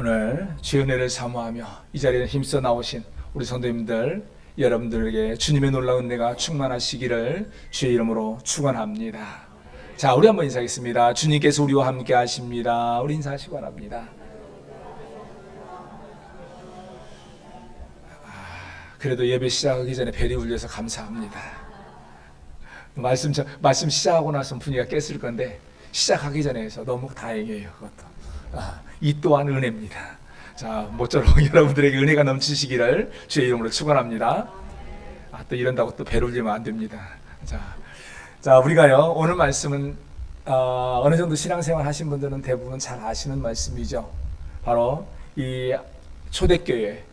오늘 주의 은혜를 사모하며 이 자리에 힘써 나오신 우리 성도님들 여러분들에게 주님의 놀라운 은혜가 충만하시기를 주의 이름으로 축원합니다. 자, 우리 한번 인사하겠습니다. 주님께서 우리와 함께 하십니다. 우리 인사하시기 바랍니다. 그래도 예배 시작하기 전에 벨이 울려서 감사합니다. 말씀 시작하고 나서 분위기가 깼을 건데 시작하기 전에 해서 너무 다행이에요. 그것도 이 또한 은혜입니다. 자, 모쪼록 여러분들에게 은혜가 넘치시기를 주의 이름으로 축원합니다. 또 이런다고 또 벨 울리면 안 됩니다. 자, 우리가요 오늘 말씀은 어느 정도 신앙생활 하신 분들은 대부분 잘 아시는 말씀이죠. 바로 이 초대교회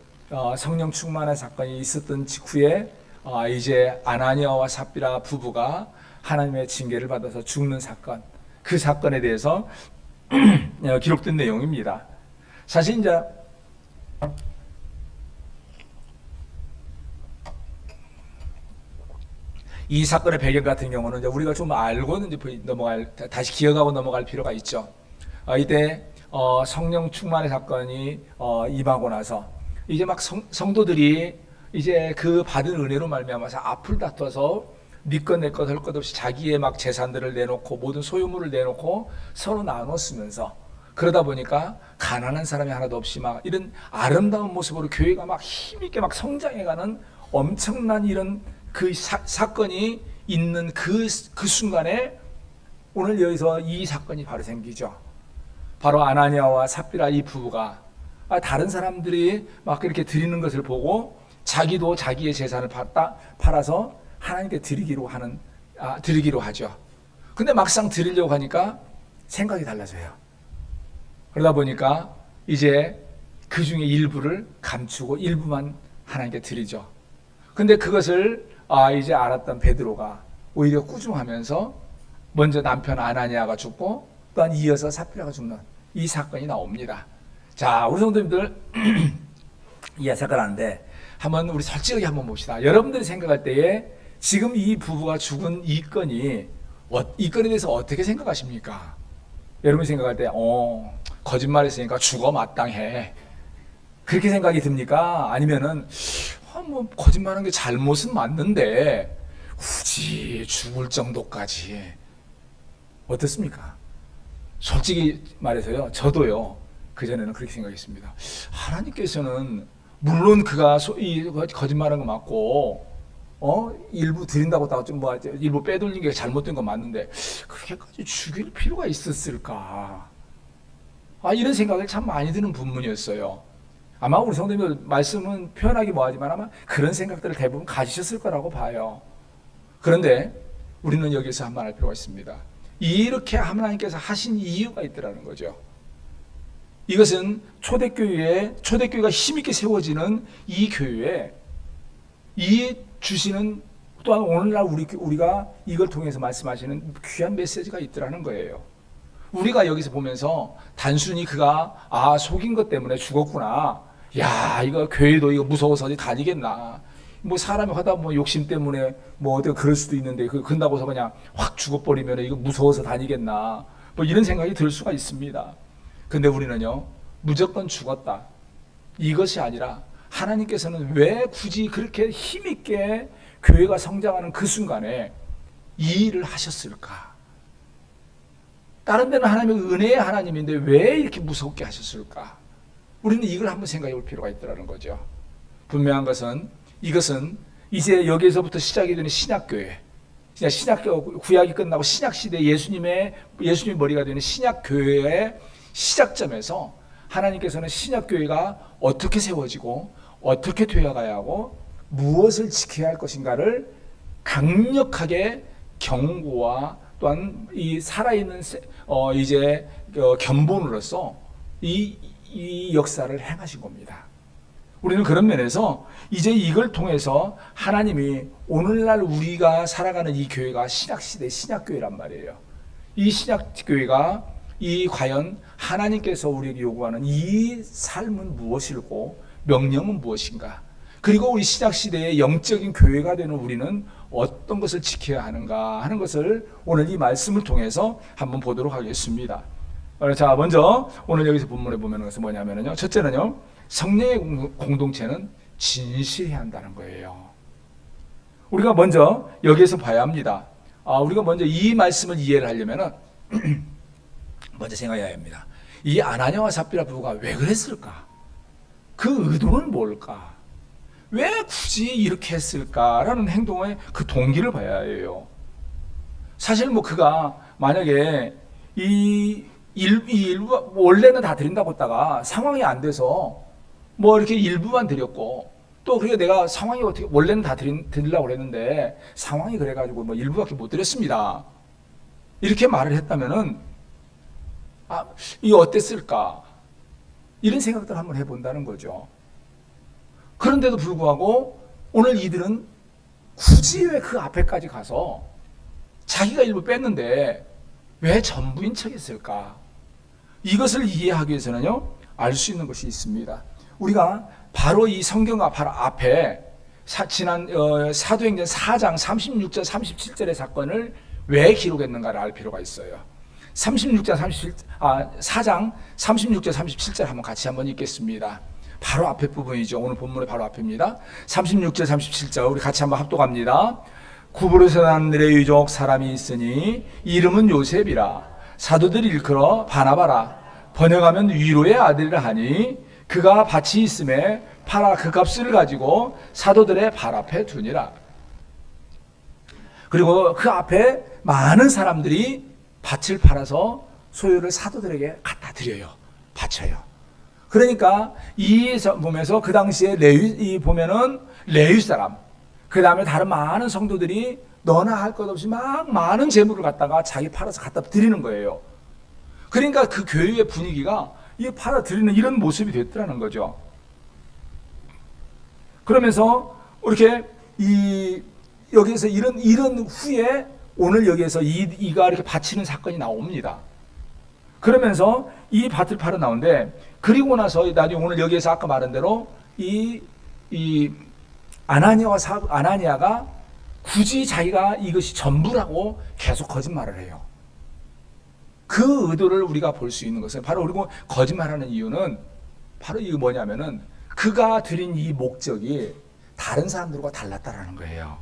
성령 충만한 사건이 있었던 직후에 이제 아나니아와 삽비라 부부가 하나님의 징계를 받아서 죽는 사건, 그 사건에 대해서 기록된 내용입니다. 사실 이제 이 사건의 배경 같은 경우는 이제 우리가 좀 알고는 이제 다시 기억하고 넘어갈 필요가 있죠. 이때 성령 충만의 사건이 임하고 나서 이제 막 성도들이 이제 그 받은 은혜로 말미암아서 앞을 다퉈서 니것 내것 할 것 없이 자기의 막 재산들을 내놓고 모든 소유물을 내놓고 서로 나눠 쓰면서, 그러다 보니까 가난한 사람이 하나도 없이 막 이런 아름다운 모습으로 교회가 막 힘있게 막 성장해가는 엄청난 이런 그 사건이 있는 그 순간에 오늘 여기서 이 사건이 바로 생기죠. 바로 아나니아와 삽비라 이 부부가 다른 사람들이 막 이렇게 드리는 것을 보고 자기도 자기의 재산을 팔아서 하나님께 드리기로 하죠. 근데 막상 드리려고 하니까 생각이 달라져요. 그러다 보니까 이제 그 중에 일부를 감추고 일부만 하나님께 드리죠. 근데 그것을 이제 알았던 베드로가 오히려 꾸중하면서 먼저 남편 아나니아가 죽고 또한 이어서 삽비라가 죽는 이 사건이 나옵니다. 자, 우리 성도님들 이해사건 하는데 한번 우리 솔직하게 한번 봅시다. 여러분들이 생각할 때에 지금 이 부부가 죽은 이 건에 대해서 어떻게 생각하십니까? 여러분이 생각할 때 거짓말했으니까 죽어 마땅해, 그렇게 생각이 듭니까? 아니면은 뭐 거짓말한 게 잘못은 맞는데 굳이 죽을 정도까지, 어떻습니까? 솔직히 말해서요, 저도요 그전에는 그렇게 생각했습니다. 하나님께서는 물론 그가 거짓말한 거 맞고 일부 드린다고 좀 일부 빼돌린 게 잘못된 거 맞는데 그렇게까지 죽일 필요가 있었을까? 이런 생각을 참 많이 드는 부분이었어요. 아마 우리 성도님들 말씀은 표현하기 뭐하지만 아마 그런 생각들을 대부분 가지셨을 거라고 봐요. 그런데 우리는 여기서 한 말 할 필요가 있습니다. 이렇게 하나님께서 하신 이유가 있더라는 거죠. 이것은 초대교회가 힘있게 세워지는 이 교회에 이 주시는, 또한 오늘날 우리가 이걸 통해서 말씀하시는 귀한 메시지가 있더라는 거예요. 우리가 여기서 보면서 단순히 그가 속인 것 때문에 죽었구나, 야 이거 교회도 이거 무서워서 어디 다니겠나, 뭐 사람이 하다 뭐 욕심 때문에 뭐 어디 그럴 수도 있는데 그런다고서 그냥 확 죽어버리면 이거 무서워서 다니겠나, 뭐 이런 생각이 들 수가 있습니다. 근데 우리는요 무조건 죽었다 이것이 아니라 하나님께서는 왜 굳이 그렇게 힘있게 교회가 성장하는 그 순간에 이 일을 하셨을까? 다른 데는 하나님의 은혜의 하나님인데 왜 이렇게 무섭게 하셨을까? 우리는 이걸 한번 생각해 볼 필요가 있다는 거죠. 분명한 것은 이것은 이제 여기서부터 시작이 되는 신약교회, 구약이 끝나고 신약시대 예수님의 머리가 되는 신약교회의 시작점에서 하나님께서는 신약교회가 어떻게 세워지고 어떻게 되어가야 하고 무엇을 지켜야 할 것인가를 강력하게 경고와 또한 이 살아있는 이제 견본으로서 이 역사를 행하신 겁니다. 우리는 그런 면에서 이제 이걸 통해서 하나님이 오늘날 우리가 살아가는 이 교회가 신약시대 신약교회란 말이에요. 이 신약교회가 과연 하나님께서 우리에게 요구하는 이 삶은 무엇이고 명령은 무엇인가, 그리고 우리 신약시대의 영적인 교회가 되는 우리는 어떤 것을 지켜야 하는가 하는 것을 오늘 이 말씀을 통해서 한번 보도록 하겠습니다. 자, 먼저 오늘 여기서 본문에 보면 것은 뭐냐면요. 첫째는요. 성령의 공동체는 진실해야 한다는 거예요. 우리가 먼저 여기에서 봐야 합니다. 우리가 먼저 이 말씀을 이해를 하려면은 먼저 생각해야 합니다. 이 아나니아와 삽비라 부부가 왜 그랬을까? 그 의도는 뭘까? 왜 굳이 이렇게 했을까라는 행동의 그 동기를 봐야 해요. 사실 뭐 그가 만약에 이 일부 원래는 다 드린다고 했다가 상황이 안 돼서 뭐 이렇게 일부만 드렸고 또 그게 내가 상황이 어떻게 원래는 다 드리려고 그랬는데 상황이 그래가지고 뭐 일부밖에 못 드렸습니다. 이렇게 말을 했다면은 이 어땠을까? 이런 생각들 한번 해본다는 거죠. 그런데도 불구하고 오늘 이들은 굳이 왜 그 앞에까지 가서 자기가 일부 뺐는데 왜 전부인 척 했을까? 이것을 이해하기 위해서는요, 알 수 있는 것이 있습니다. 우리가 바로 이 성경과 바로 앞에 지난 사도행전 4장 36절 37절의 사건을 왜 기록했는가를 알 필요가 있어요. 4장 36절 37절 한번 같이 한번 읽겠습니다. 바로 앞에 부분이죠. 오늘 본문의 바로 앞입니다. 36절 37절 우리 같이 한번 합독합니다. 구브로서 난 레위족 사람이 있으니 이름은 요셉이라 사도들이 일컬어 바나바라 번역하면 위로의 아들이라 하니 그가 밭이 있음에 팔아 그 값을 가지고 사도들의 발 앞에 두니라. 그리고 그 앞에 많은 사람들이 밭을 팔아서 소유를 사도들에게 갖다 드려요. 바쳐요. 그러니까 이 보면서 그 당시에 레위 보면은 레위 사람, 그 다음에 다른 많은 성도들이 너나 할 것 없이 막 많은 재물을 갖다가 자기 팔아서 갖다 드리는 거예요. 그러니까 그 교회의 분위기가 이 팔아 드리는 이런 모습이 됐더라는 거죠. 그러면서 이렇게 여기에서 이런 후에 오늘 여기에서 이가 이렇게 바치는 사건이 나옵니다. 그러면서 이 밭을 팔아 나오는데 그리고 나서 나중에 오늘 여기에서 아까 말한 대로 이 아나니아가 굳이 자기가 이것이 전부라고 계속 거짓말을 해요. 그 의도를 우리가 볼 수 있는 것은 바로 그리고 거짓말하는 이유는 바로 이게 뭐냐면은 그가 드린 이 목적이 다른 사람들과 달랐다라는 거예요.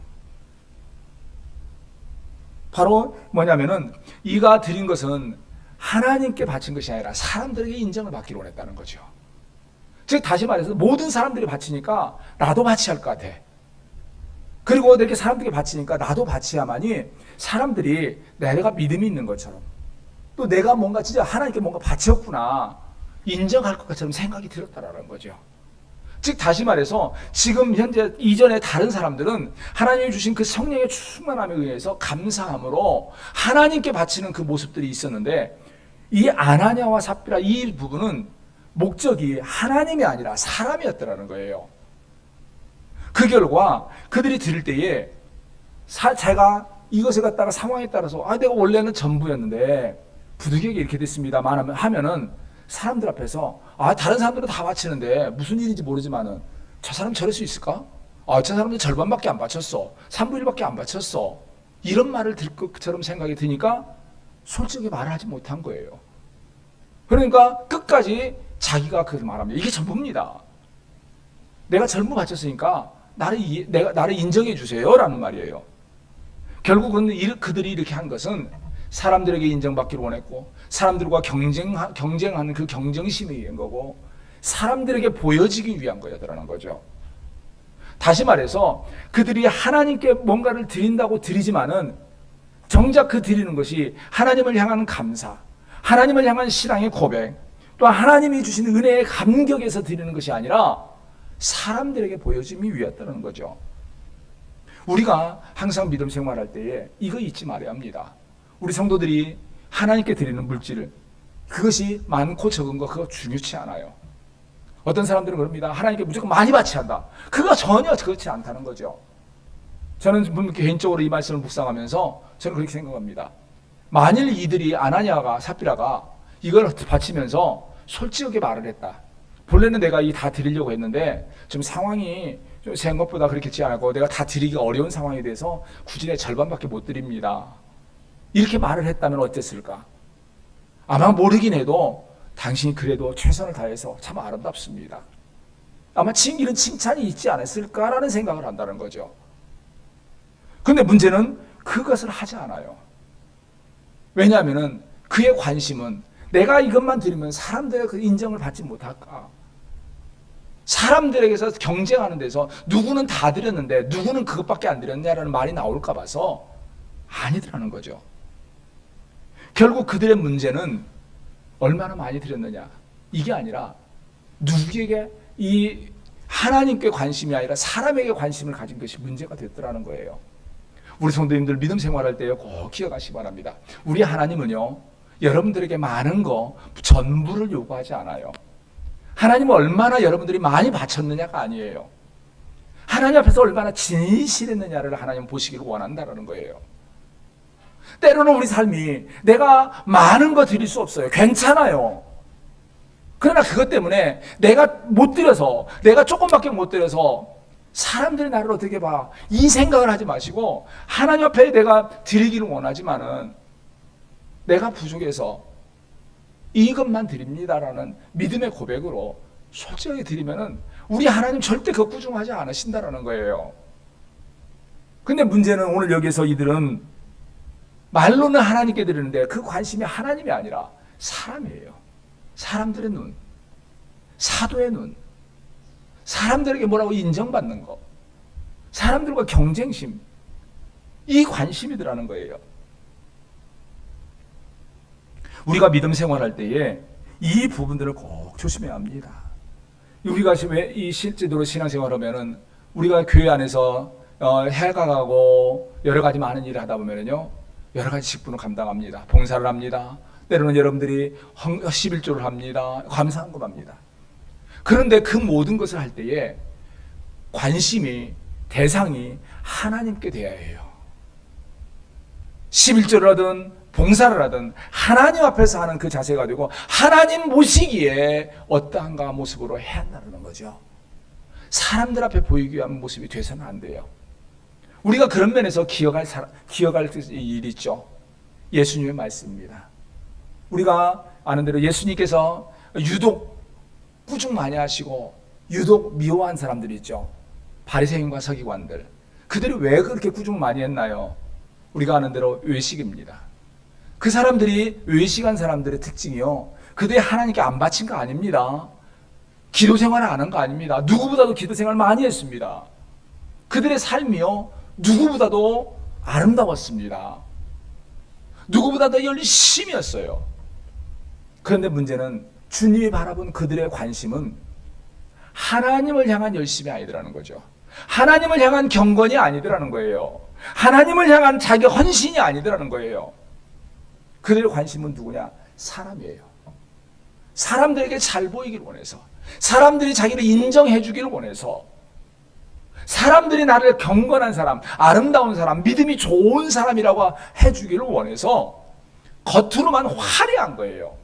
바로 뭐냐면은 이가 드린 것은 하나님께 바친 것이 아니라 사람들에게 인정을 받기로 원했다는 거죠. 즉 다시 말해서 모든 사람들이 바치니까 나도 바쳐야 할 것 같아. 그리고 이렇게 사람들에게 바치니까 나도 바쳐야만이 사람들이 내가 믿음이 있는 것처럼 또 내가 뭔가 진짜 하나님께 뭔가 바쳤구나 인정할 것처럼 생각이 들었다라는 거죠. 즉 다시 말해서 지금 현재 이전에 다른 사람들은 하나님이 주신 그 성령의 충만함에 의해서 감사함으로 하나님께 바치는 그 모습들이 있었는데 이 아나니아와 삽비라 이 부분은 목적이 하나님이 아니라 사람이었더라는 거예요. 그 결과 그들이 드릴 때에 제가 이것을 갖다가 상황에 따라서 내가 원래는 전부였는데 부득이하게 이렇게 됐습니다만 하면은 사람들 앞에서 다른 사람들은 다 바치는데 무슨 일인지 모르지만은 저 사람 저럴 수 있을까? 저 사람들 절반밖에 안 바쳤어. 3분의 1밖에 안 바쳤어. 이런 말을 들 것처럼 생각이 드니까 솔직히 말을 하지 못한 거예요. 그러니까 끝까지 자기가 그 말합니다. 이게 전부입니다. 내가 전부 바쳤으니까 나를 인정해 주세요라는 말이에요. 결국은 그들이 이렇게 한 것은 사람들에게 인정받기를 원했고 사람들과 경쟁하는 그 경쟁심에 의한 거고 사람들에게 보여지기 위한 거였다는 거죠. 다시 말해서 그들이 하나님께 뭔가를 드린다고 드리지만은 정작 그 드리는 것이 하나님을 향한 감사, 하나님을 향한 신앙의 고백, 또 하나님이 주신 은혜의 감격에서 드리는 것이 아니라 사람들에게 보여짐이 위했다는 거죠. 우리가 항상 믿음 생활할 때에 이거 잊지 말아야 합니다. 우리 성도들이 하나님께 드리는 물질, 그것이 많고 적은 거 그거 중요치 않아요. 어떤 사람들은 그럽니다. 하나님께 무조건 많이 바쳐야 한다. 그거 전혀 그렇지 않다는 거죠. 저는 개인적으로 이 말씀을 묵상하면서 저는 그렇게 생각합니다. 만일 이들이 아나니아가 삽비라가 이걸 바치면서 솔직하게 말을 했다. 본래는 내가 이 다 드리려고 했는데 좀 상황이 좀 생각보다 그렇겠지 않고 내가 다 드리기가 어려운 상황에 대해서 굳이 내 절반밖에 못 드립니다. 이렇게 말을 했다면 어땠을까? 아마 모르긴 해도 당신이 그래도 최선을 다해서 참 아름답습니다. 아마 이런 칭찬이 있지 않았을까라는 생각을 한다는 거죠. 그런데 문제는 그것을 하지 않아요. 왜냐하면 그의 관심은 내가 이것만 드리면 사람들의 그 인정을 받지 못할까? 사람들에게서 경쟁하는 데서 누구는 다 드렸는데 누구는 그것밖에 안 드렸냐라는 말이 나올까 봐서 아니더라는 거죠. 결국 그들의 문제는 얼마나 많이 드렸느냐 이게 아니라 누구에게 이 하나님께 관심이 아니라 사람에게 관심을 가진 것이 문제가 됐더라는 거예요. 우리 성도님들 믿음 생활할 때 꼭 기억하시기 바랍니다. 우리 하나님은요 여러분들에게 많은 거 전부를 요구하지 않아요. 하나님은 얼마나 여러분들이 많이 바쳤느냐가 아니에요. 하나님 앞에서 얼마나 진실했느냐를 하나님 보시기를 원한다는 거예요. 때로는 우리 삶이 내가 많은 거 드릴 수 없어요. 괜찮아요. 그러나 그것 때문에 내가 못 드려서 내가 조금밖에 못 드려서 사람들이 나를 어떻게 봐 이 생각을 하지 마시고 하나님 앞에 내가 드리기를 원하지만은 내가 부족해서 이것만 드립니다라는 믿음의 고백으로 솔직하게 드리면은 우리 하나님 절대 그거 꾸중하지 않으신다라는 거예요. 근데 문제는 오늘 여기서 이들은 말로는 하나님께 드리는데 그 관심이 하나님이 아니라 사람이에요. 사람들의 눈, 사도의 눈, 사람들에게 뭐라고 인정받는 거, 사람들과 경쟁심, 이 관심이더라는 거예요. 우리가 믿음 생활할 때에 이 부분들을 꼭 조심해야 합니다. 우리가 이 실제로 신앙생활하면은 우리가 교회 안에서 해가가고 여러 가지 많은 일을 하다 보면은요 여러 가지 직분을 감당합니다. 봉사를 합니다. 때로는 여러분들이 11조를 합니다. 감사한금합니다. 그런데 그 모든 것을 할 때에 관심이 대상이 하나님께 되어야 해요. 11조를 하든 봉사를 하든 하나님 앞에서 하는 그 자세가 되고 하나님 보시기에 어떠한가 모습으로 해야 한다는 거죠. 사람들 앞에 보이기 위한 모습이 돼서는 안 돼요. 우리가 그런 면에서 기억할 일이 있죠. 예수님의 말씀입니다. 우리가 아는 대로 예수님께서 유독 꾸중 많이 하시고 유독 미워한 사람들이 있죠. 바리새인과 서기관들. 그들이 왜 그렇게 꾸중 많이 했나요? 우리가 아는 대로 외식입니다. 그 사람들이 외식한 사람들의 특징이요. 그들이 하나님께 안 바친 거 아닙니다. 기도 생활을 안 한 거 아닙니다. 누구보다도 기도 생활 많이 했습니다. 그들의 삶이요. 누구보다도 아름다웠습니다. 누구보다도 열심히 했어요. 그런데 문제는 주님이 바라본 그들의 관심은 하나님을 향한 열심이 아니더라는 거죠. 하나님을 향한 경건이 아니더라는 거예요. 하나님을 향한 자기 헌신이 아니더라는 거예요. 그들의 관심은 누구냐? 사람이에요. 사람들에게 잘 보이기를 원해서, 사람들이 자기를 인정해 주기를 원해서, 사람들이 나를 경건한 사람, 아름다운 사람, 믿음이 좋은 사람이라고 해주기를 원해서 겉으로만 화려한 거예요.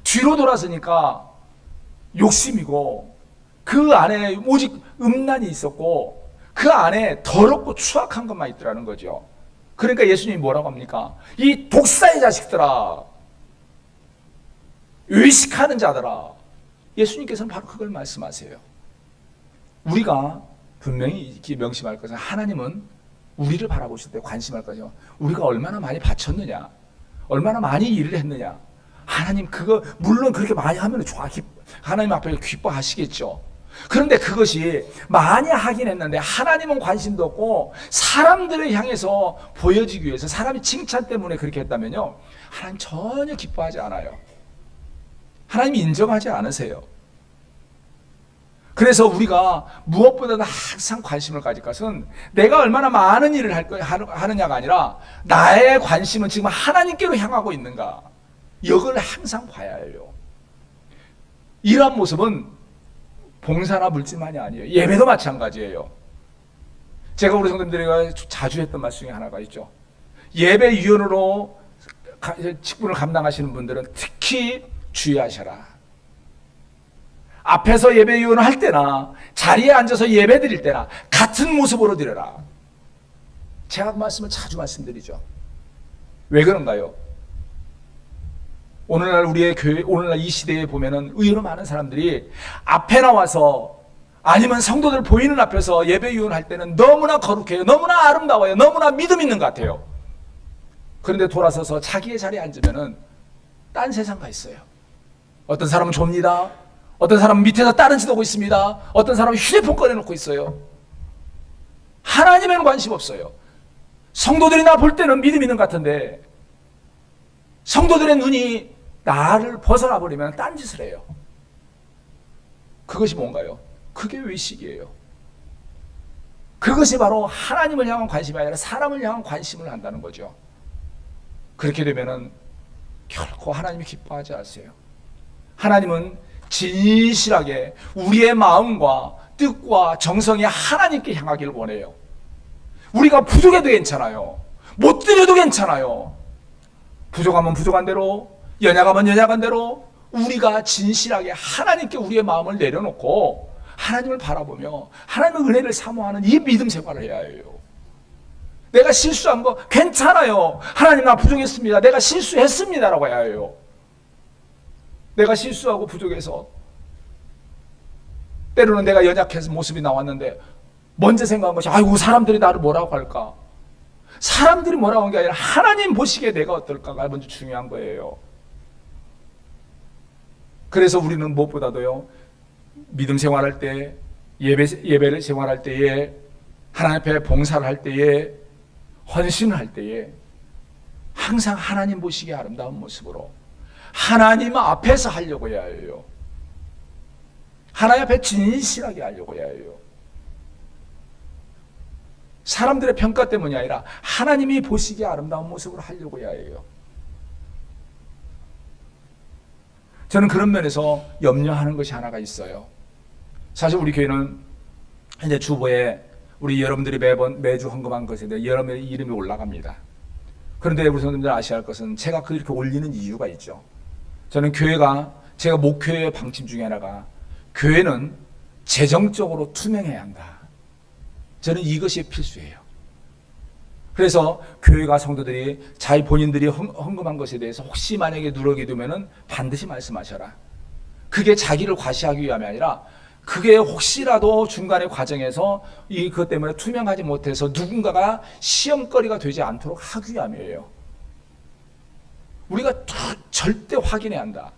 뒤로 돌아서니까 욕심이고 그 안에 오직 음란이 있었고 그 안에 더럽고 추악한 것만 있더라는 거죠. 그러니까 예수님이 뭐라고 합니까? 이 독사의 자식들아, 의식하는 자들아. 예수님께서는 바로 그걸 말씀하세요. 우리가 분명히 명심할 것은 하나님은 우리를 바라보실 때 관심할 거죠. 우리가 얼마나 많이 바쳤느냐, 얼마나 많이 일을 했느냐. 하나님 그거 물론 그렇게 많이 하면 좋아, 하나님 앞에 기뻐하시겠죠. 그런데 그것이 많이 하긴 했는데 하나님은 관심도 없고 사람들을 향해서 보여지기 위해서 사람이 칭찬 때문에 그렇게 했다면요, 하나님 전혀 기뻐하지 않아요. 하나님이 인정하지 않으세요. 그래서 우리가 무엇보다도 항상 관심을 가질 것은 내가 얼마나 많은 일을 하느냐가 아니라 나의 관심은 지금 하나님께로 향하고 있는가, 이걸 항상 봐야 해요. 이러한 모습은 봉사나 물질만이 아니에요. 예배도 마찬가지예요. 제가 우리 성도님들에게 자주 했던 말씀 중에 하나가 있죠. 예배위원으로 직분을 감당하시는 분들은 특히 주의하셔라. 앞에서 예배위원을 할 때나 자리에 앉아서 예배 드릴 때나 같은 모습으로 드려라. 제가 그 말씀을 자주 말씀드리죠. 왜 그런가요? 오늘날 우리의 교회, 오늘날 이 시대에 보면은 의외로 많은 사람들이 앞에 나와서 아니면 성도들 보이는 앞에서 예배 유언할 때는 너무나 거룩해요. 너무나 아름다워요. 너무나 믿음 있는 것 같아요. 그런데 돌아서서 자기의 자리에 앉으면은 딴 세상 가 있어요. 어떤 사람은 좁니다. 어떤 사람은 밑에서 다른 짓 하고 있습니다. 어떤 사람은 휴대폰 꺼내놓고 있어요. 하나님에는 관심 없어요. 성도들이 나 볼 때는 믿음 있는 것 같은데 성도들의 눈이 나를 벗어나 버리면 딴짓을 해요. 그것이 뭔가요? 그게 외식이에요. 그것이 바로 하나님을 향한 관심이 아니라 사람을 향한 관심을 한다는 거죠. 그렇게 되면은 결코 하나님이 기뻐하지 않으세요. 하나님은 진실하게 우리의 마음과 뜻과 정성이 하나님께 향하기를 원해요. 우리가 부족해도 괜찮아요. 못 드려도 괜찮아요. 부족하면 부족한 대로, 연약하면 연약한 대로 우리가 진실하게 하나님께 우리의 마음을 내려놓고 하나님을 바라보며 하나님의 은혜를 사모하는 이 믿음 생활을 해야 해요. 내가 실수한 거 괜찮아요. 하나님 나 부족했습니다. 내가 실수했습니다라고 해야 해요. 내가 실수하고 부족해서 때로는 내가 연약해서 모습이 나왔는데 먼저 생각한 것이 아이고 사람들이 나를 뭐라고 할까? 사람들이 뭐라고 하는 게 아니라 하나님 보시기에 내가 어떨까가 먼저 중요한 거예요. 그래서 우리는 무엇보다도요 믿음 생활할 때 예배를 생활할 때에 하나님 앞에 봉사를 할 때에 헌신을 할 때에 항상 하나님 보시기에 아름다운 모습으로 하나님 앞에서 하려고 해야 해요. 하나님 앞에 진실하게 하려고 해야 해요. 사람들의 평가 때문이 아니라 하나님이 보시기에 아름다운 모습으로 하려고 해야 해요. 저는 그런 면에서 염려하는 것이 하나가 있어요. 사실 우리 교회는 이제 주보에 우리 여러분들이 매주 헌금한 것에 대해 여러분의 이름이 올라갑니다. 그런데 우리 성도님들 아셔야 할 것은 제가 그렇게 올리는 이유가 있죠. 저는 제가 목회의 방침 중에 하나가 교회는 재정적으로 투명해야 한다. 저는 이것이 필수예요. 그래서 교회가 성도들이 본인들이 헌금한 것에 대해서 혹시 만약에 누락이 되면은 반드시 말씀하셔라. 그게 자기를 과시하기 위함이 아니라 그게 혹시라도 중간의 과정에서 그것 때문에 투명하지 못해서 누군가가 시험거리가 되지 않도록 하기 위함이에요. 우리가 절대 확인해야 한다.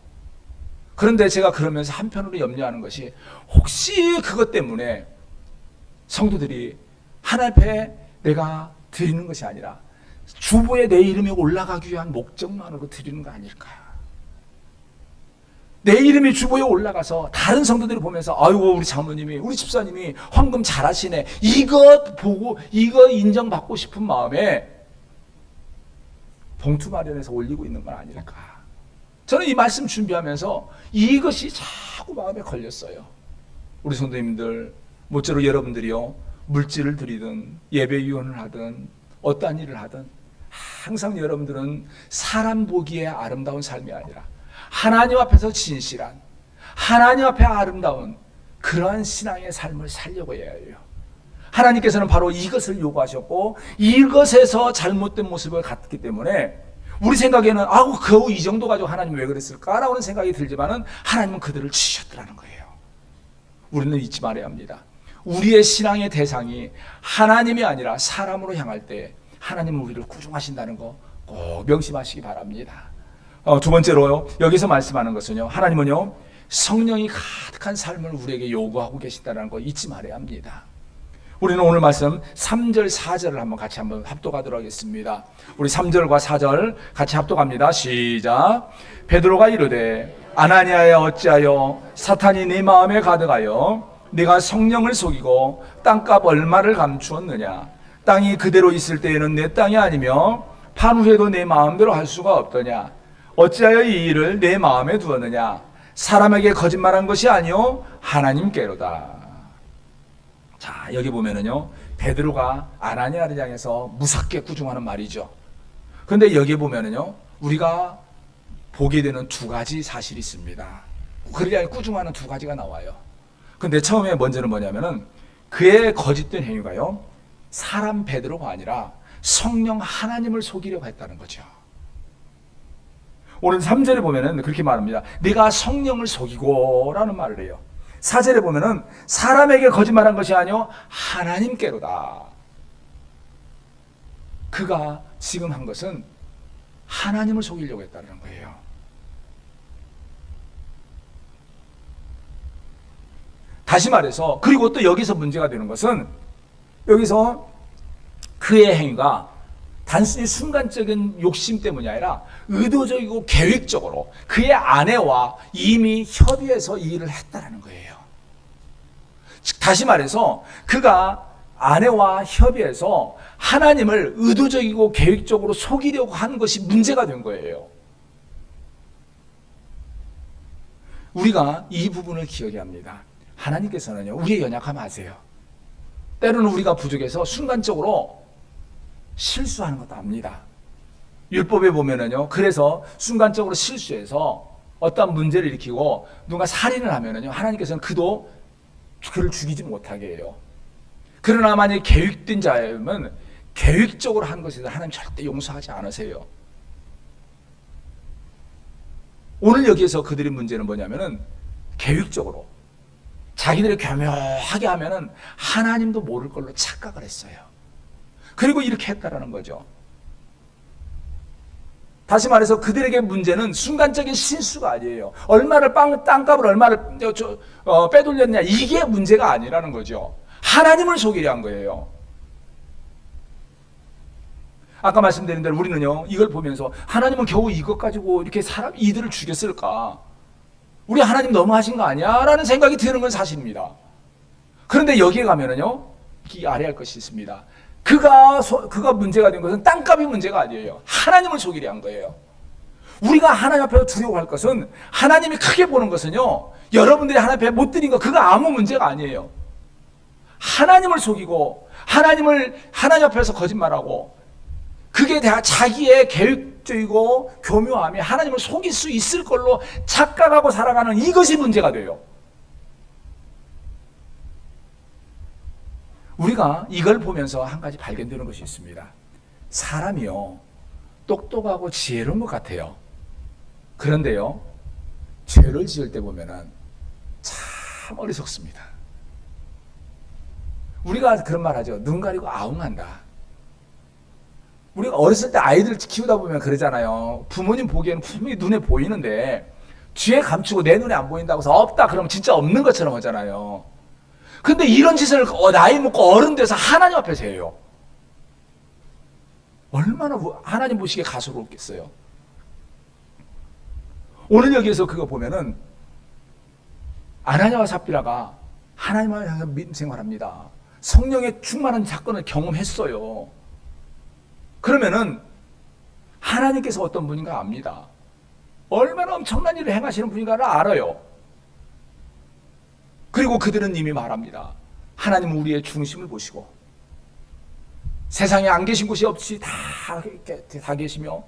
그런데 제가 그러면서 한편으로 염려하는 것이 혹시 그것 때문에 성도들이 하나님 앞에 내가 드리는 것이 아니라 주보에 내 이름이 올라가기 위한 목적만으로 드리는 거 아닐까. 내 이름이 주보에 올라가서 다른 성도들이 보면서 아이고 우리 장로님이 우리 집사님이 헌금 잘하시네 이것 보고 이거 인정받고 싶은 마음에 봉투 마련해서 올리고 있는 건 아닐까. 저는 이 말씀 준비하면서 이것이 자꾸 마음에 걸렸어요. 우리 성도님들 모쪼록 여러분들이요 물질을 드리든 예배 유언을 하든 어떠한 일을 하든 항상 여러분들은 사람 보기에 아름다운 삶이 아니라 하나님 앞에서 진실한 하나님 앞에 아름다운 그러한 신앙의 삶을 살려고 해야 해요. 하나님께서는 바로 이것을 요구하셨고 이것에서 잘못된 모습을 갖기 때문에 우리 생각에는 겨우 이 정도 가지고 하나님 왜 그랬을까라는 생각이 들지만은 하나님은 그들을 치셨더라는 거예요. 우리는 잊지 말아야 합니다. 우리의 신앙의 대상이 하나님이 아니라 사람으로 향할 때 하나님은 우리를 구중하신다는 거 꼭 명심하시기 바랍니다. 두 번째로요, 여기서 말씀하는 것은요, 하나님은요 성령이 가득한 삶을 우리에게 요구하고 계신다는 거 잊지 말아야 합니다. 우리는 오늘 말씀 3절 4절을 같이 합독하도록 하겠습니다. 우리 3절과 4절 같이 합독합니다. 시작. 베드로가 이르되 아나니아야 어찌하여 사탄이 네 마음에 가득하여 네가 성령을 속이고 땅값 얼마를 감추었느냐. 땅이 그대로 있을 때에는 내 땅이 아니며 판후에도 내 마음대로 할 수가 없더냐. 어찌하여 이 일을 내 마음에 두었느냐. 사람에게 거짓말한 것이 아니요 하나님께로다. 자, 여기 보면은요 베드로가 아나니아를 향해서 무섭게 꾸중하는 말이죠. 그런데 여기 보면은요 우리가 보게 되는 두 가지 사실이 있습니다. 그를 꾸중하는 두 가지가 나와요. 근데 처음에 먼저는 뭐냐면은 그의 거짓된 행위가요 사람 베드로가 아니라 성령 하나님을 속이려고 했다는 거죠. 오늘 3절에 보면은 그렇게 말합니다. 네가 성령을 속이고 라는 말을 해요. 4절에 보면은 사람에게 거짓말한 것이 아니요 하나님께로다. 그가 지금 한 것은 하나님을 속이려고 했다는 거예요. 다시 말해서, 그리고 또 여기서 문제가 되는 것은, 여기서 그의 행위가 단순히 순간적인 욕심 때문이 아니라 의도적이고 계획적으로 그의 아내와 이미 협의해서 이 일을 했다는 거예요. 즉 다시 말해서 그가 아내와 협의해서 하나님을 의도적이고 계획적으로 속이려고 한 것이 문제가 된 거예요. 우리가 이 부분을 기억해야 합니다. 하나님께서는요, 우리의 연약함 아세요. 때로는 우리가 부족해서 순간적으로 실수하는 것도 압니다. 율법에 보면은요, 그래서 순간적으로 실수해서 어떤 문제를 일으키고 누가 살인을 하면은요, 하나님께서는 그를 죽이지 못하게 해요. 그러나 만약 계획된 자라면 계획적으로 한 것에 대해서 하나님 절대 용서하지 않으세요. 오늘 여기에서 그들의 문제는 뭐냐면은 계획적으로 자기들이 교묘하게 하면은 하나님도 모를 걸로 착각을 했어요. 그리고 이렇게 했다라는 거죠. 다시 말해서 그들에게 문제는 순간적인 실수가 아니에요. 땅값을 얼마를 빼돌렸냐, 이게 문제가 아니라는 거죠. 하나님을 속이려 한 거예요. 아까 말씀드린 대로 우리는요, 이걸 보면서 하나님은 겨우 이것 가지고 이렇게 이들을 죽였을까? 우리 하나님 너무하신 거 아니야? 라는 생각이 드는 건 사실입니다. 그런데 여기에 가면은요, 알아야 할 것이 있습니다. 그가 문제가 된 것은 땅값이 문제가 아니에요. 하나님을 속이려 한 거예요. 우리가 하나님 앞에서 두려워할 것은, 하나님이 크게 보는 것은요, 여러분들이 하나님 앞에 못 드린 거, 그거 아무 문제가 아니에요. 하나님을 속이고 하나님 앞에서 거짓말하고, 그게 다 자기의 계획적이고 교묘함이 하나님을 속일 수 있을 걸로 착각하고 살아가는 이것이 문제가 돼요. 우리가 이걸 보면서 한 가지 발견되는 것이 있습니다. 사람이요, 똑똑하고 지혜로운 것 같아요. 그런데요, 죄를 지을 때 보면은 참 어리석습니다. 우리가 그런 말 하죠. 눈 가리고 아웅한다. 우리가 어렸을 때 아이들 키우다 보면 그러잖아요. 부모님 보기에는 분명히 눈에 보이는데 뒤에 감추고 내 눈에 안 보인다고 해서 없다 그러면 진짜 없는 것처럼 하잖아요. 근데 이런 짓을 나이 먹고 어른 돼서 하나님 앞에서 해요. 얼마나 하나님 보시기에 가소롭겠어요. 오늘 여기에서 그거 보면은 아나니아와 삽비라가 하나님을 향해서 믿음 생활합니다. 성령의 충만한 사건을 경험했어요. 그러면은 하나님께서 어떤 분인가 압니다. 얼마나 엄청난 일을 행하시는 분인가를 알아요. 그리고 그들은 이미 말합니다. 하나님은 우리의 중심을 보시고 세상에 안 계신 곳이 없이 다 계시며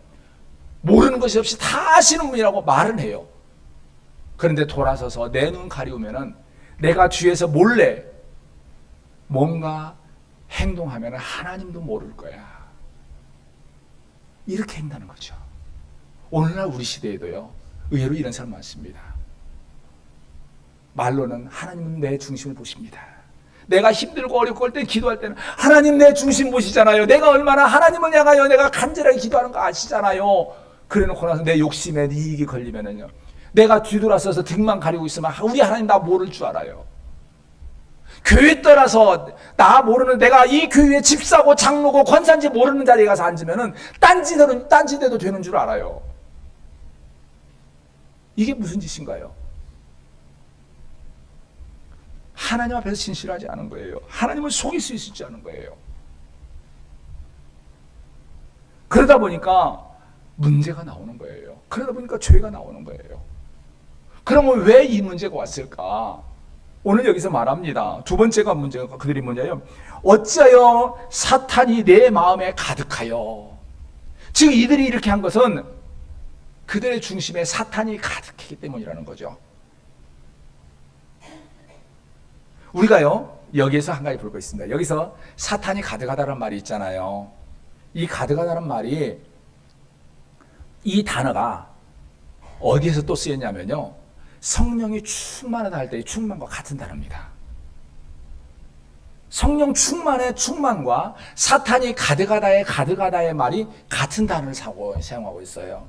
모르는 것이 없이 다 아시는 분이라고 말은 해요. 그런데 돌아서서 내 눈 가리우면은 내가 뒤에서 몰래 뭔가 행동하면 하나님도 모를 거야. 이렇게 한다는 거죠. 오늘날 우리 시대에도요, 의외로 이런 사람 많습니다. 말로는 하나님은 내 중심을 보십니다. 내가 힘들고 어렵고 할 때 기도할 때는 하나님 내 중심 보시잖아요. 내가 얼마나 하나님을 향하여 내가 간절하게 기도하는 거 아시잖아요. 그래 놓고 나서 내 욕심에 네 이익이 걸리면은요, 내가 뒤돌아서서 등만 가리고 있으면 우리 하나님 나 모를 줄 알아요. 교회 떠나서 나 모르는, 내가 이 교회에 집사고 장로고 권사인지 모르는 자리에 가서 앉으면은 딴짓해도 되는 줄 알아요. 이게 무슨 짓인가요? 하나님 앞에서 진실하지 않은 거예요. 하나님을 속일 수 있지 않은 거예요. 그러다 보니까 문제가 나오는 거예요. 그러다 보니까 죄가 나오는 거예요. 그러면 왜 이 문제가 왔을까? 오늘 여기서 말합니다. 두 번째가 문제가 그들이 뭐냐요? 어찌하여 사탄이 내 마음에 가득하여. 즉 이들이 이렇게 한 것은 그들의 중심에 사탄이 가득했기 때문이라는 거죠. 우리가요, 여기에서 한 가지 볼 거 있습니다. 여기서 사탄이 가득하다는 말이 있잖아요. 이 가득하다는 말이, 이 단어가 어디에서 또 쓰였냐면요, 성령이 충만하다 할 때의 충만과 같은 단어입니다. 성령 충만의 충만과 사탄이 가득하다의 가득하다의 말이 같은 단어를 사용하고 있어요.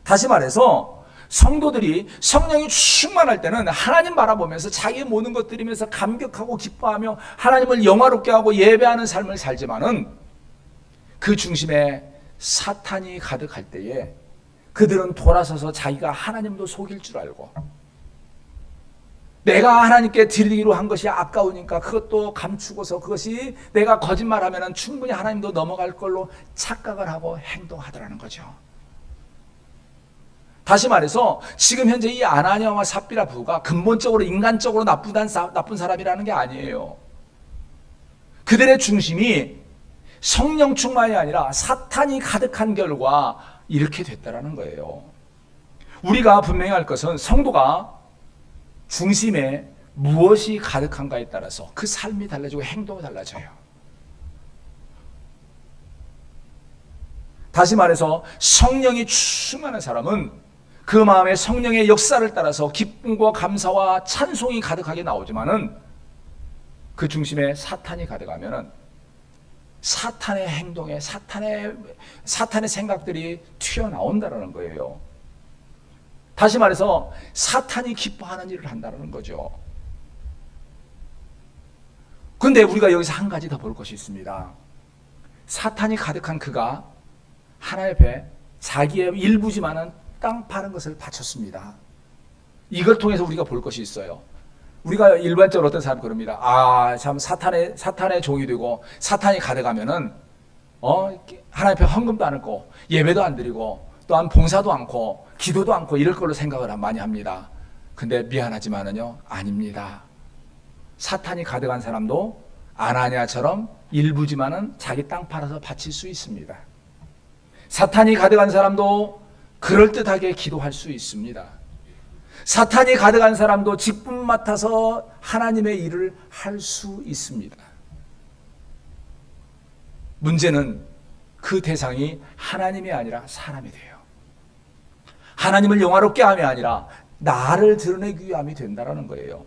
다시 말해서 성도들이 성령이 충만할 때는 하나님 바라보면서 자기의 모든 것 드리면서 감격하고 기뻐하며 하나님을 영화롭게 하고 예배하는 삶을 살지만은, 그 중심에 사탄이 가득할 때에 그들은 돌아서서 자기가 하나님도 속일 줄 알고, 내가 하나님께 드리기로 한 것이 아까우니까 그것도 감추고서 그것이 내가 거짓말하면 충분히 하나님도 넘어갈 걸로 착각을 하고 행동하더라는 거죠. 다시 말해서 지금 현재 이 아나니아와 삽비라 부부가 근본적으로 인간적으로 나쁜 사람이라는 게 아니에요. 그들의 중심이 성령 충만이 아니라 사탄이 가득한 결과 이렇게 됐다라는 거예요. 우리가 분명히 할 것은 성도가 중심에 무엇이 가득한가에 따라서 그 삶이 달라지고 행동이 달라져요. 다시 말해서 성령이 충만한 사람은 그 마음에 성령의 역사를 따라서 기쁨과 감사와 찬송이 가득하게 나오지만은, 그 중심에 사탄이 가득하면은 사탄의 행동에 사탄의 생각들이 튀어나온다는 거예요. 다시 말해서 사탄이 기뻐하는 일을 한다는 거죠. 그런데 우리가 여기서 한 가지 더 볼 것이 있습니다. 사탄이 가득한 그가 하나님 앞에 자기의 일부지만은 땅 파는 것을 바쳤습니다. 이걸 통해서 우리가 볼 것이 있어요. 우리가 일반적으로 어떤 사람 그럽니다. 참 사탄의 종이 되고 사탄이 가득하면은 하나님 앞에 헌금도 안 했고 예배도 안 드리고 또한 봉사도 않고 기도도 않고 이럴 걸로 생각을 많이 합니다. 근데 미안하지만은요, 아닙니다. 사탄이 가득한 사람도 아나니아처럼 일부지만은 자기 땅 팔아서 바칠 수 있습니다. 사탄이 가득한 사람도 그럴듯하게 기도할 수 있습니다. 사탄이 가득한 사람도 직분 맡아서 하나님의 일을 할 수 있습니다. 문제는 그 대상이 하나님이 아니라 사람이 돼요. 하나님을 영화롭게 함이 아니라 나를 드러내기 위함이 된다는 거예요.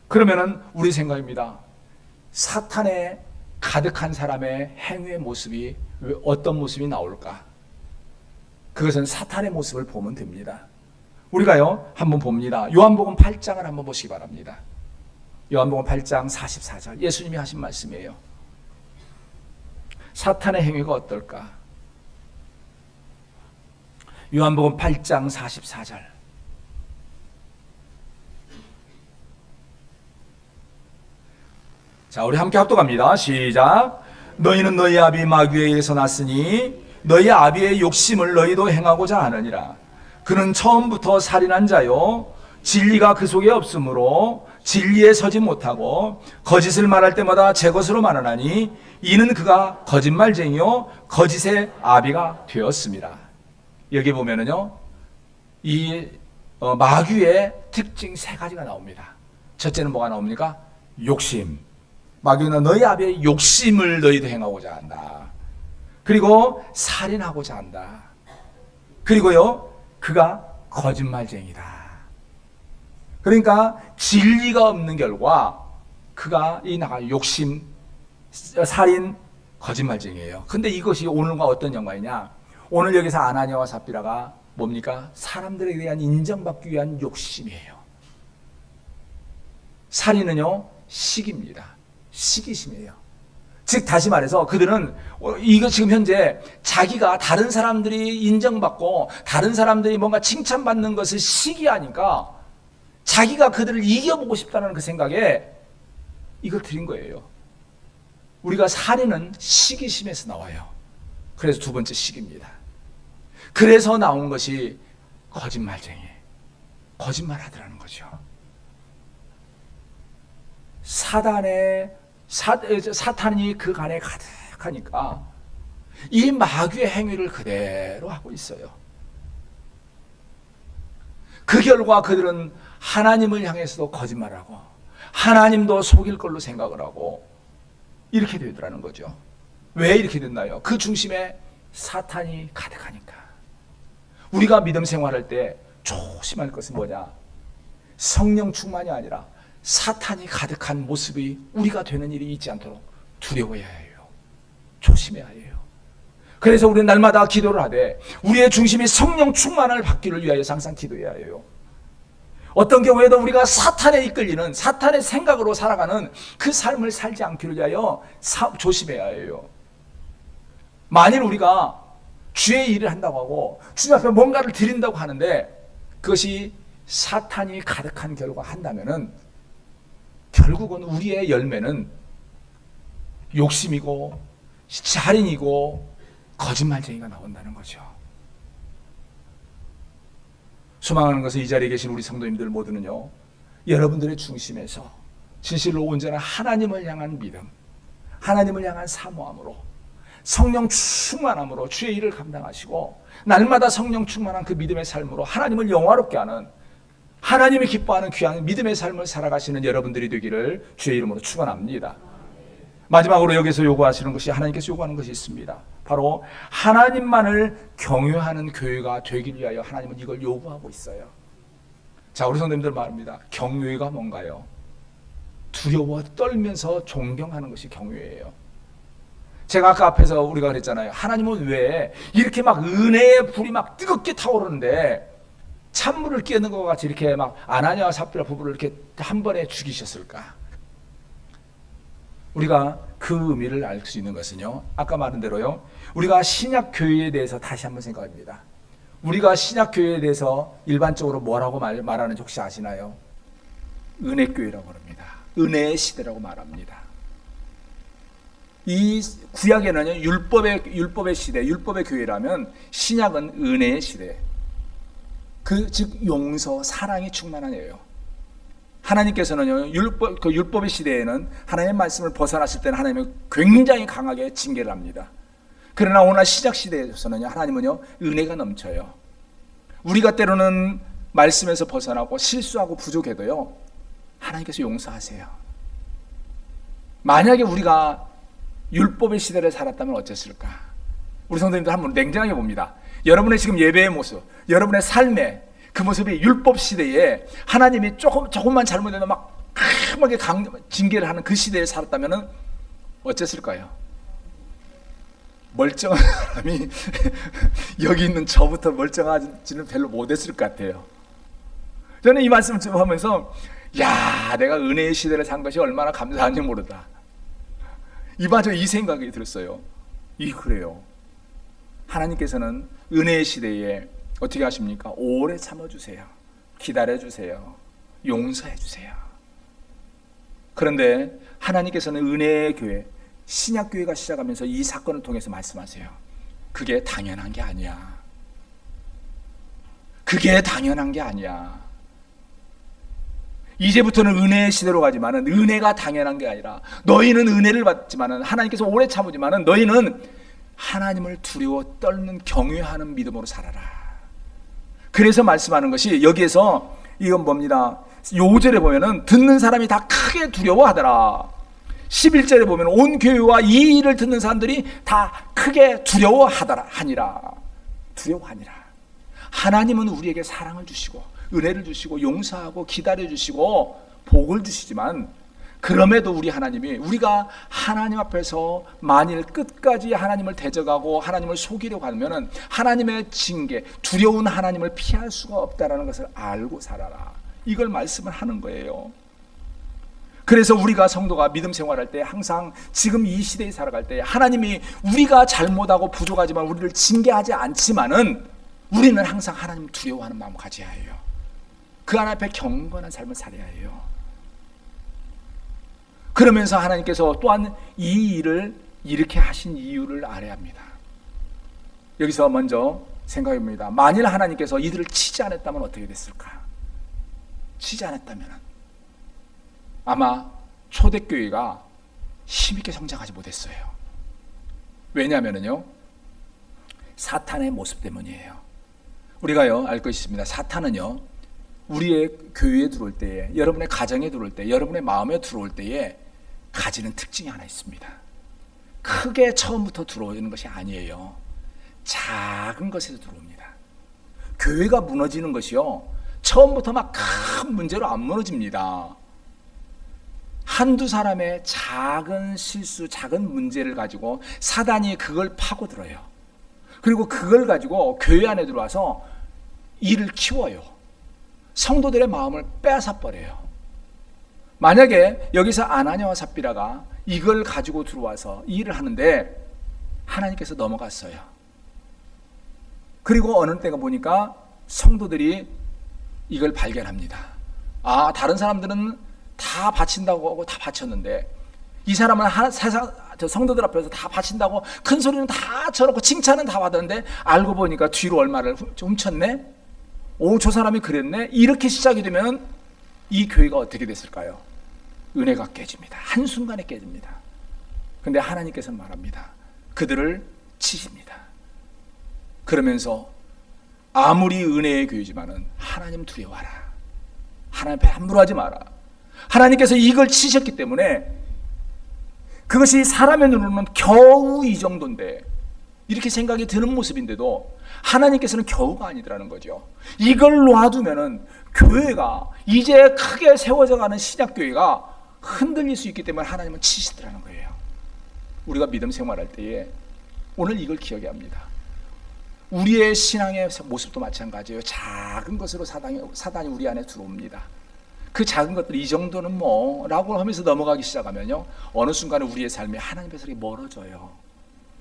그러면은 우리 생각입니다. 사탄에 가득한 사람의 행위의 모습이 어떤 모습이 나올까? 그것은 사탄의 모습을 보면 됩니다. 우리가요 한번 봅니다. 요한복음 8장을 한번 보시기 바랍니다. 요한복음 8장 44절 예수님이 하신 말씀이에요. 사탄의 행위가 어떨까? 요한복음 8장 44절. 자, 우리 함께 합독합니다. 시작. 너희는 너희 아비 마귀에게서 났으니 너희 아비의 욕심을 너희도 행하고자 하느니라. 그는 처음부터 살인한 자요 진리가 그 속에 없으므로 진리에 서지 못하고 거짓을 말할 때마다 제 것으로 말하나니 이는 그가 거짓말쟁이요 거짓의 아비가 되었습니다. 여기 보면은요 이 마귀의 특징 세 가지가 나옵니다. 첫째는 뭐가 나옵니까? 욕심. 마귀는 너희 아비의 욕심을 너희도 행하고자 한다. 그리고 살인하고자 한다. 그리고요 그가 거짓말쟁이다. 그러니까 진리가 없는 결과 그가 욕심, 살인, 거짓말쟁이에요. 근데 이것이 오늘과 어떤 연관이냐? 오늘 여기서 아나니아와 삽비라가 뭡니까? 사람들에 대한 인정받기 위한 욕심이에요. 살인은요 시기입니다. 시기심이에요. 즉 다시 말해서 그들은 이거 지금 현재 자기가 다른 사람들이 인정받고 다른 사람들이 뭔가 칭찬받는 것을 시기하니까 자기가 그들을 이겨보고 싶다는 그 생각에 이걸 드린 거예요. 우리가 살인은 시기심에서 나와요. 그래서 두 번째 시기입니다. 그래서 나온 것이 거짓말쟁이, 거짓말하더라는 거죠. 사탄이 그 간에 가득하니까 이 마귀의 행위를 그대로 하고 있어요. 그 결과 그들은 하나님을 향해서도 거짓말하고 하나님도 속일 걸로 생각을 하고 이렇게 되더라는 거죠. 왜 이렇게 됐나요? 그 중심에 사탄이 가득하니까. 우리가 믿음 생활할 때 조심할 것은 뭐냐? 성령 충만이 아니라 사탄이 가득한 모습이 우리가 되는 일이 있지 않도록 두려워해야 해요. 조심해야 해요. 그래서 우리는 날마다 기도를 하되 우리의 중심이 성령 충만을 받기를 위하여 항상 기도해야 해요. 어떤 경우에도 우리가 사탄에 이끌리는, 사탄의 생각으로 살아가는 그 삶을 살지 않기를 위하여 조심해야 해요. 만일 우리가 주의 일을 한다고 하고 주님 앞에 뭔가를 드린다고 하는데 그것이 사탄이 가득한 결과 한다면은 결국은 우리의 열매는 욕심이고 살인이고 거짓말쟁이가 나온다는 거죠. 소망하는 것은 이 자리에 계신 우리 성도님들 모두는요, 여러분들의 중심에서 진실로 온전한 하나님을 향한 믿음, 하나님을 향한 사모함으로, 성령 충만함으로 주의 일을 감당하시고 날마다 성령 충만한 그 믿음의 삶으로 하나님을 영화롭게 하는, 하나님이 기뻐하는 귀한 믿음의 삶을 살아가시는 여러분들이 되기를 주의 이름으로 축원합니다. 마지막으로 여기서 요구하시는 것이, 하나님께서 요구하는 것이 있습니다. 바로 하나님만을 경외하는 교회가 되기 위하여 하나님은 이걸 요구하고 있어요. 자, 우리 성도님들 말입니다. 경외가 뭔가요? 두려워 떨면서 존경하는 것이 경외예요. 제가 아까 앞에서 우리가 그랬잖아요. 하나님은 왜 이렇게 막 은혜의 불이 막 뜨겁게 타오르는데 찬물을 끼얹는 것 같이 이렇게 막 아나니아와 삽비라 부부를 이렇게 한 번에 죽이셨을까? 우리가 그 의미를 알 수 있는 것은요, 아까 말한 대로요, 우리가 신약 교회에 대해서 다시 한번 생각합니다. 우리가 신약 교회에 대해서 일반적으로 뭐라고 말하는지 혹시 아시나요? 은혜교회라고 합니다. 은혜의 시대라고 말합니다. 이 구약에는요, 율법의 시대, 율법의 교회라면 신약은 은혜의 시대. 즉 용서, 사랑이 충만한 예요. 하나님께서는요, 율법의 시대에는 하나님의 말씀을 벗어났을 때는 하나님은 굉장히 강하게 징계를 합니다. 그러나 오늘 시작 시대에서는요, 하나님은요, 은혜가 넘쳐요. 우리가 때로는 말씀에서 벗어나고 실수하고 부족해도요, 하나님께서 용서하세요. 만약에 우리가 율법의 시대를 살았다면 어땠을까? 우리 성도님들 한번 냉정하게 봅니다. 여러분의 지금 예배의 모습, 여러분의 삶의 그 모습이 율법 시대에 하나님이 조금만 잘못해도 막 강하게 징계를 하는 그 시대에 살았다면 어땠을까요? 멀쩡한 사람이 여기 있는 저부터 멀쩡하지는 별로 못했을 것 같아요. 저는 이 말씀을 좀 하면서 야, 내가 은혜의 시대를 산 것이 얼마나 감사한지 모르다. 이마저 이 생각이 들었어요. 그래요. 하나님께서는 은혜의 시대에 어떻게 하십니까? 오래 참아주세요. 기다려주세요. 용서해주세요. 그런데 하나님께서는 은혜의 교회, 신약교회가 시작하면서 이 사건을 통해서 말씀하세요. 그게 당연한 게 아니야. 그게 당연한 게 아니야. 이제부터는 은혜의 시대로 가지만은 은혜가 당연한 게 아니라 너희는 은혜를 받지만은 하나님께서 오래 참으지만은 너희는 하나님을 두려워 떨는 경외하는 믿음으로 살아라. 그래서 말씀하는 것이 여기에서 이건 뭡니다. 5절에 보면은 듣는 사람이 다 크게 두려워하더라. 11절에 보면 온 교회와 이 일을 듣는 사람들이 다 크게 두려워하니라. 하나님은 우리에게 사랑을 주시고 은혜를 주시고 용서하고 기다려주시고 복을 주시지만 그럼에도 우리 하나님이 우리가 하나님 앞에서 만일 끝까지 하나님을 대적하고 하나님을 속이려고 하면 하나님의 징계, 두려운 하나님을 피할 수가 없다는 것을 알고 살아라. 이걸 말씀을 하는 거예요. 그래서 우리가 성도가 믿음 생활할 때 항상 지금 이 시대에 살아갈 때 하나님이 우리가 잘못하고 부족하지만 우리를 징계하지 않지만은 우리는 항상 하나님 두려워하는 마음을 가져야 해요. 그 하나님 앞에 경건한 삶을 살아야 해요. 그러면서 하나님께서 또한 이 일을 이렇게 하신 이유를 알아야 합니다. 여기서 먼저 생각해 봅니다. 만일 하나님께서 이들을 치지 않았다면 어떻게 됐을까? 치지 않았다면 아마 초대교회가 힘있게 성장하지 못했어요. 왜냐하면요, 사탄의 모습 때문이에요. 우리가요, 알 것이 있습니다. 사탄은요, 우리의 교회에 들어올 때에, 여러분의 가정에 들어올 때, 여러분의 마음에 들어올 때에 가지는 특징이 하나 있습니다. 크게 처음부터 들어오는 것이 아니에요. 작은 것에서 들어옵니다. 교회가 무너지는 것이요, 처음부터 막 큰 문제로 안 무너집니다. 한두 사람의 작은 실수, 작은 문제를 가지고 사단이 그걸 파고들어요. 그리고 그걸 가지고 교회 안에 들어와서 일을 키워요. 성도들의 마음을 빼앗아버려요. 만약에 여기서 아나니아와 삽비라가 이걸 가지고 들어와서 일을 하는데 하나님께서 넘어갔어요. 그리고 어느 때가 보니까 성도들이 이걸 발견합니다. 아, 다른 사람들은 다 바친다고 하고 다 바쳤는데 이 사람은 세상 성도들 앞에서 다 바친다고 큰 소리는 다 쳐놓고 칭찬은 다 받았는데 알고 보니까 뒤로 얼마를 훔쳤네? 오, 저 사람이 그랬네? 이렇게 시작이 되면 이 교회가 어떻게 됐을까요? 은혜가 깨집니다. 한순간에 깨집니다. 근데 하나님께서는 말합니다. 그들을 치십니다. 그러면서 아무리 은혜의 교회지만은 하나님 두려워하라. 하나님 앞에 함부로 하지 마라. 하나님께서 이걸 치셨기 때문에 그것이 사람의 눈으로는 겨우 이 정도인데 이렇게 생각이 드는 모습인데도 하나님께서는 겨우가 아니더라는 거죠. 이걸 놔두면은 교회가 이제 크게 세워져 가는 신약교회가 흔들릴 수 있기 때문에 하나님은 치시더라는 거예요. 우리가 믿음 생활할 때에 오늘 이걸 기억해야 합니다. 우리의 신앙의 모습도 마찬가지예요. 작은 것으로 사단이 우리 안에 들어옵니다. 그 작은 것들 이 정도는 뭐 라고 하면서 넘어가기 시작하면요, 어느 순간에 우리의 삶이 하나님께서 멀어져요.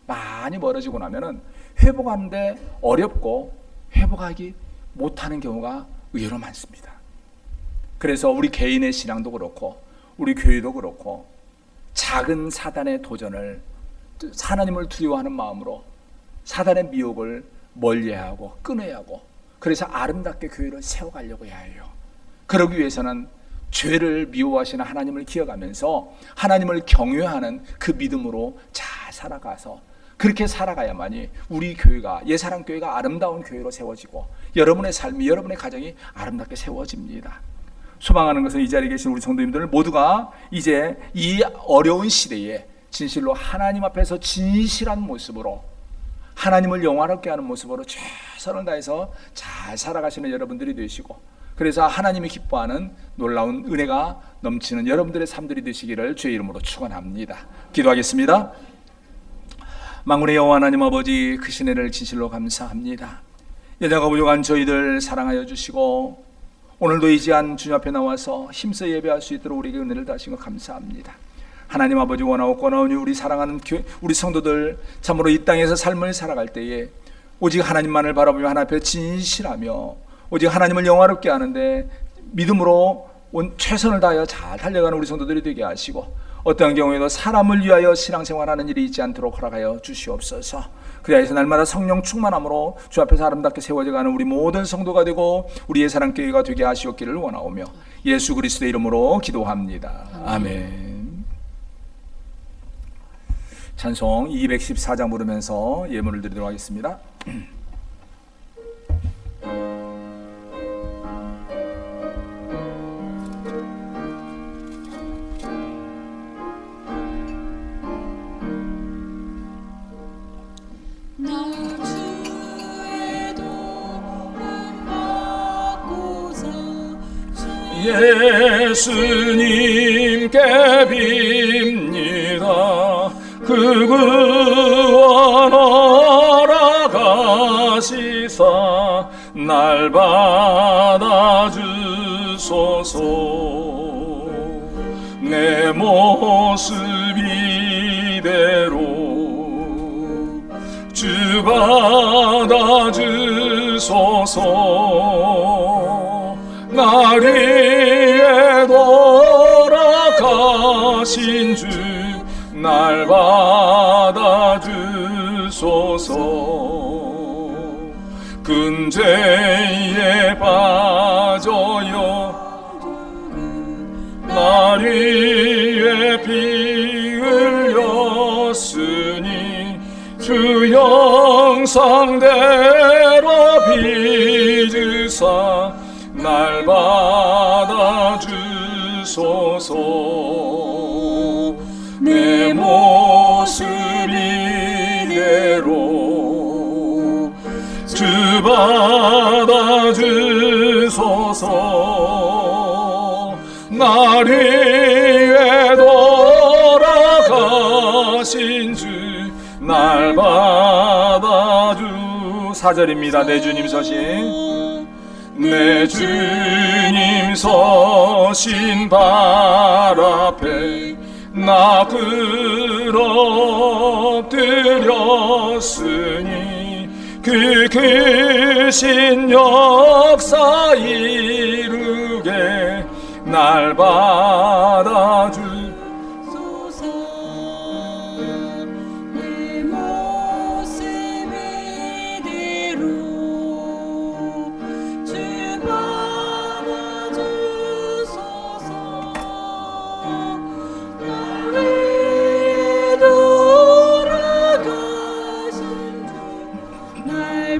많이 멀어지고 나면은 회복하는데 어렵고 회복하기 못하는 경우가 의외로 많습니다. 그래서 우리 개인의 신앙도 그렇고 우리 교회도 그렇고 작은 사단의 도전을 하나님을 두려워하는 마음으로 사단의 미혹을 멀리하고 끊어야 하고, 그래서 아름답게 교회를 세워가려고 해야 해요. 그러기 위해서는 죄를 미워하시는 하나님을 기억하면서 하나님을 경외하는 그 믿음으로 잘 살아가서 그렇게 살아가야만이 우리 교회가, 예사랑교회가 아름다운 교회로 세워지고 여러분의 삶이, 여러분의 가정이 아름답게 세워집니다. 소망하는 것은 이 자리에 계신 우리 성도님들 모두가 이제 이 어려운 시대에 진실로 하나님 앞에서 진실한 모습으로 하나님을 영화롭게 하는 모습으로 최선을 다해서 잘 살아가시는 여러분들이 되시고, 그래서 하나님이 기뻐하는 놀라운 은혜가 넘치는 여러분들의 삶들이 되시기를 주의 이름으로 축원합니다. 기도하겠습니다. 만군의 여호와 하나님 아버지, 그 신혜를 진실로 감사합니다. 여자가 부족한 저희들 사랑하여 주시고 오늘도 이 시간 주님 앞에 나와서 힘써 예배할 수 있도록 우리에게 은혜를 다하신 것 감사합니다. 하나님 아버지, 원하고 권하오니 우리 사랑하는 우리 성도들 참으로 이 땅에서 삶을 살아갈 때에 오직 하나님만을 바라보며 하나님 앞에 진실하며 오직 하나님을 영화롭게 하는데 믿음으로 최선을 다하여 잘 달려가는 우리 성도들이 되게 하시고, 어떠한 경우에도 사람을 위하여 신앙생활하는 일이 있지 않도록 허락하여 주시옵소서. 그리하여서 날마다 성령 충만함으로 주 앞에서 아름답게 세워져가는 우리 모든 성도가 되고 우리의 사랑교회가 되게 하시옵기를 원하오며 예수 그리스도의 이름으로 기도합니다. 아멘. 찬송 214장 부르면서 예물을 드리도록 하겠습니다. 예수님께 빕니다. 그 구원 허락하시사 날 받아주소서. 내 모습 이대로 주 받아주소서. 날 위해 돌아가신 주 날 받아주소서. 근죄에 빠져요 날 위해 피 흘렸으니 주 형상대로 빚으사 날 받아주소서. 내 모습 이대로 받아주소서. 날 위해 돌아가신 주 날 받아주. 4절입니다. 내 주님 서신 내 주님 서신 발 앞에 나 부러뜨렸으니 그 크신 역사 이루게 날 받아주. 내 모습 이대로 주 받아주소서. 날 위해 돌아가신 주 날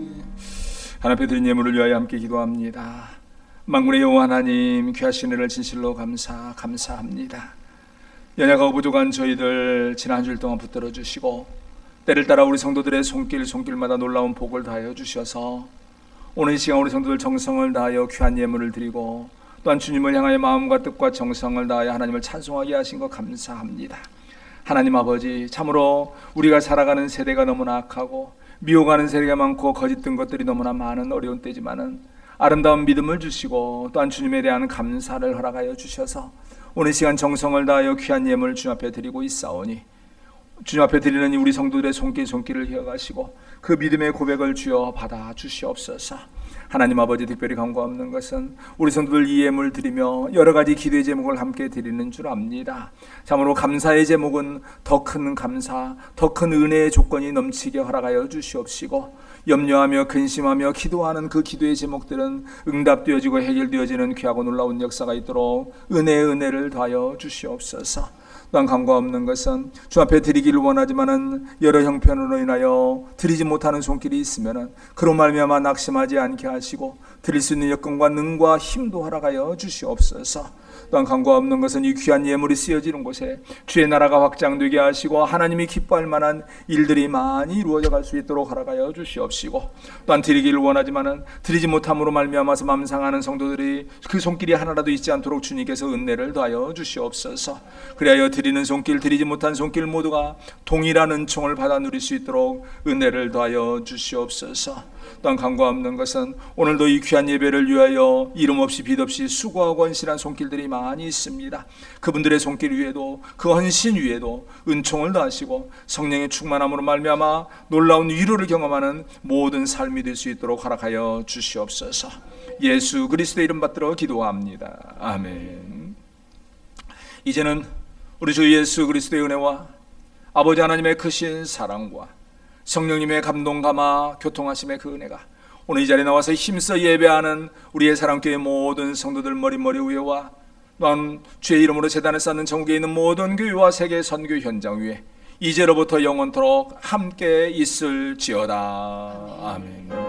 받아주소서. 하나님 앞에 드린 예물을 위하여 함께 기도합니다. 만군의 여호와 하나님, 귀하신 은혜를 진실로 감사합니다. 연약하고 부족한 저희들 지난 한 주일 동안 붙들어 주시고 때를 따라 우리 성도들의 손길마다 놀라운 복을 다하여 주셔서 오늘 이 시간 우리 성도들 정성을 다하여 귀한 예물을 드리고 또한 주님을 향하여 마음과 뜻과 정성을 다하여 하나님을 찬송하게 하신 것 감사합니다. 하나님 아버지, 참으로 우리가 살아가는 세대가 너무나 악하고 미워가는 세대가 많고 거짓된 것들이 너무나 많은 어려운 때지만은 아름다운 믿음을 주시고 또한 주님에 대한 감사를 허락하여 주셔서 오늘 시간 정성을 다하여 귀한 예물을 주님 앞에 드리고 있사오니 주님 앞에 드리는 우리 성도들의 손길을 이어가시고 그 믿음의 고백을 주여 받아 주시옵소서. 하나님 아버지, 특별히 간구하는 것은 우리 성도들 이 예물 드리며 여러 가지 기도의 제목을 함께 드리는 줄 압니다. 참으로 감사의 제목은 더 큰 감사, 더 큰 은혜의 조건이 넘치게 허락하여 주시옵시고 염려하며 근심하며 기도하는 그 기도의 제목들은 응답되어지고 해결되어지는 귀하고 놀라운 역사가 있도록 은혜를 더하여 주시옵소서. 또한 간과 없는 것은 주 앞에 드리기를 원하지만은 여러 형편으로 인하여 드리지 못하는 손길이 있으면은 그로 말미암아 낙심하지 않게 하시고 드릴 수 있는 여건과 능과 힘도 허락하여 주시옵소서. 또한 간과 없는 것은 이 귀한 예물이 쓰여지는 곳에 주의 나라가 확장되게 하시고 하나님이 기뻐할 만한 일들이 많이 이루어져 갈 수 있도록 허락하여 주시옵시고 또한 드리기를 원하지만은 드리지 못함으로 말미암아서 맘상하는 성도들이 그 손길이 하나라도 있지 않도록 주님께서 은혜를 더하여 주시옵소서. 그리하여 드리는 손길, 드리지 못한 손길 모두가 동일한 은총을 받아 누릴 수 있도록 은혜를 더하여 주시옵소서. 또한 간과 없는 것은 오늘도 이 귀한 예배를 위하여 이름 없이 빛 없이 수고하고 헌신한 손길들이 많이 있습니다. 그분들의 손길 위에도 그 헌신 위에도 은총을 더하시고 성령의 충만함으로 말미암아 놀라운 위로를 경험하는 모든 삶이 될 수 있도록 허락하여 주시옵소서. 예수 그리스도의 이름 받들어 기도합니다. 아멘. 이제는 우리 주 예수 그리스도의 은혜와 아버지 하나님의 크신 사랑과 성령님의 감동 감화 교통하심의 그 은혜가 오늘 이 자리에 나와서 힘써 예배하는 우리의 사랑교회 모든 성도들 머리 위에와 또한 주의 이름으로 제단을 쌓는 전국에 있는 모든 교회와 세계 선교 현장 위에 이제로부터 영원토록 함께 있을지어다. 아멘.